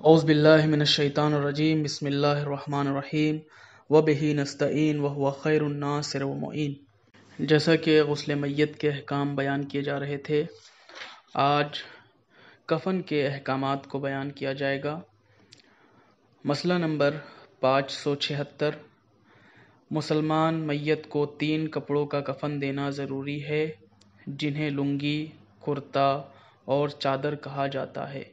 اعوذ باللہ من الشیطان الرجیم بسم اللہ الرحمن الرحیم وبہ نستعین وہو خیر الناصر ومعین۔ جیسا کہ غسل میت کے احکام بیان کیے جا رہے تھے، آج کفن کے احکامات کو بیان کیا جائے گا۔ مسئلہ نمبر 576، مسلمان میت کو 3 کپڑوں کا کفن دینا ضروری ہے، جنہیں لنگی، کرتا اور چادر کہا جاتا ہے۔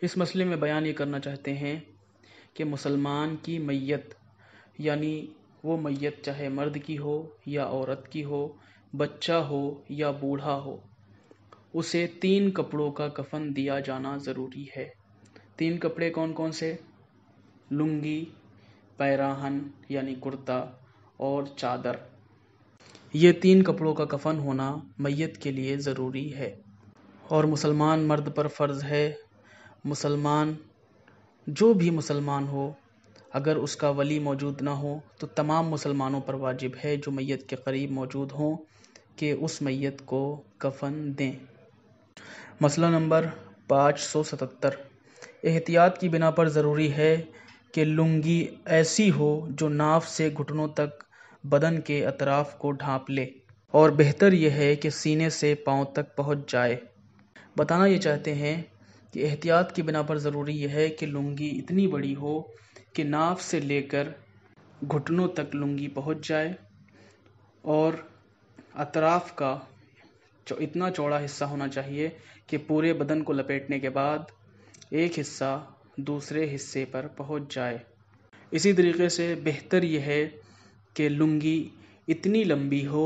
اس مسئلے میں بیان یہ کرنا چاہتے ہیں کہ مسلمان کی میت، یعنی وہ میت چاہے مرد کی ہو یا عورت کی ہو، بچہ ہو یا بوڑھا ہو، اسے 3 کپڑوں کا کفن دیا جانا ضروری ہے۔ 3 کپڑے کون کون سے؟ لنگی، پیراہن یعنی کرتا اور چادر۔ یہ 3 کپڑوں کا کفن ہونا میت کے لیے ضروری ہے، اور مسلمان مرد پر فرض ہے۔ مسلمان جو بھی مسلمان ہو، اگر اس کا ولی موجود نہ ہو تو تمام مسلمانوں پر واجب ہے جو میت کے قریب موجود ہوں کہ اس میت کو کفن دیں۔ مسئلہ نمبر 577، احتیاط کی بنا پر ضروری ہے کہ لنگی ایسی ہو جو ناف سے گھٹنوں تک بدن کے اطراف کو ڈھانپ لے، اور بہتر یہ ہے کہ سینے سے پاؤں تک پہنچ جائے۔ بتانا یہ چاہتے ہیں کہ احتیاط کی بنا پر ضروری یہ ہے کہ لنگی اتنی بڑی ہو کہ ناف سے لے کر گھٹنوں تک لنگی پہنچ جائے، اور اطراف کا اتنا چوڑا حصہ ہونا چاہیے کہ پورے بدن کو لپیٹنے کے بعد ایک حصہ دوسرے حصے پر پہنچ جائے۔ اسی طریقے سے بہتر یہ ہے کہ لنگی اتنی لمبی ہو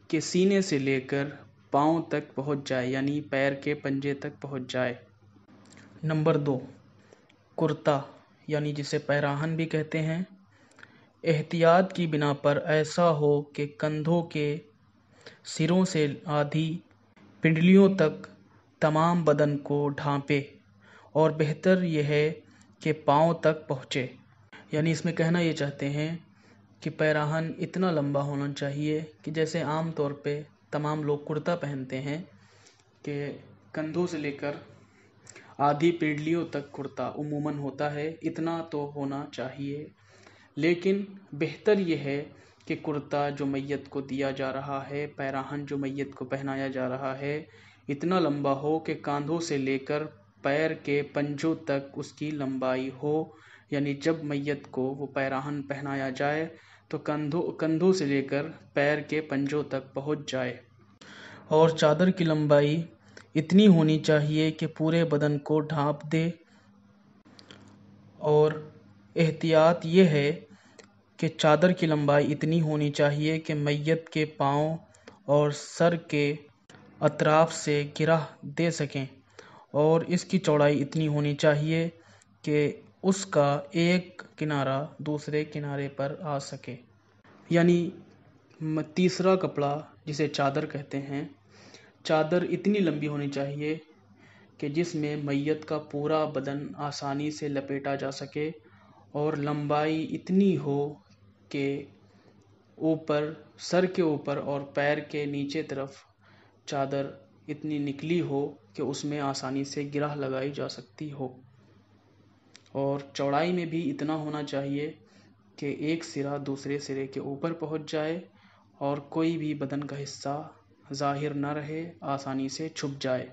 کہ سینے سے لے کر پاؤں تک پہنچ جائے، یعنی پیر کے پنجے تک پہنچ جائے۔ نمبر 2، کرتا یعنی جسے پیراہن بھی کہتے ہیں۔ احتیاط کی بنا پر ایسا ہو کہ کندھوں کے سروں سے آدھی پنڈلیوں تک تمام بدن کو ڈھانپے، اور بہتر یہ ہے کہ پاؤں تک پہنچے۔ یعنی اس میں کہنا یہ چاہتے ہیں کہ پیراہن اتنا لمبا ہونا چاہیے کہ جیسے عام طور پہ تمام لوگ کرتا پہنتے ہیں کہ کندھوں سے لے کر آدھی پنڈلیوں تک کرتا عموماً ہوتا ہے، اتنا تو ہونا چاہیے۔ لیکن بہتر یہ ہے کہ کرتا جو میت کو دیا جا رہا ہے، پیراہن جو میت کو پہنایا جا رہا ہے، اتنا لمبا ہو کہ کاندھوں سے لے کر پیر کے پنجوں تک اس کی لمبائی ہو۔ یعنی جب میت کو وہ پیراہن پہنایا جائے تو کندھوں سے لے کر پیر کے پنجوں تک پہنچ جائے۔ اور چادر کی لمبائی اتنی ہونی چاہیے کہ پورے بدن کو ڈھانپ دے۔ اور احتیاط یہ ہے کہ چادر کی لمبائی اتنی ہونی چاہیے کہ میت کے پاؤں اور سر کے اطراف سے گرہ دے سکیں، اور اس کی چوڑائی اتنی ہونی چاہیے کہ اس کا ایک کنارہ دوسرے کنارے پر آ سکے۔ یعنی تیسرا کپڑا جسے چادر کہتے ہیں، چادر اتنی لمبی ہونی چاہیے کہ جس میں میت کا پورا بدن آسانی سے لپیٹا جا سکے، اور لمبائی اتنی ہو کہ سر کے اوپر اور پیر کے نیچے طرف چادر اتنی نکلی ہو کہ اس میں آسانی سے گرہ لگائی جا سکتی ہو۔ اور چوڑائی میں بھی اتنا ہونا چاہیے کہ ایک سرا دوسرے سرے کے اوپر پہنچ جائے اور کوئی بھی بدن کا حصہ ظاہر نہ رہے، آسانی سے چھپ جائے۔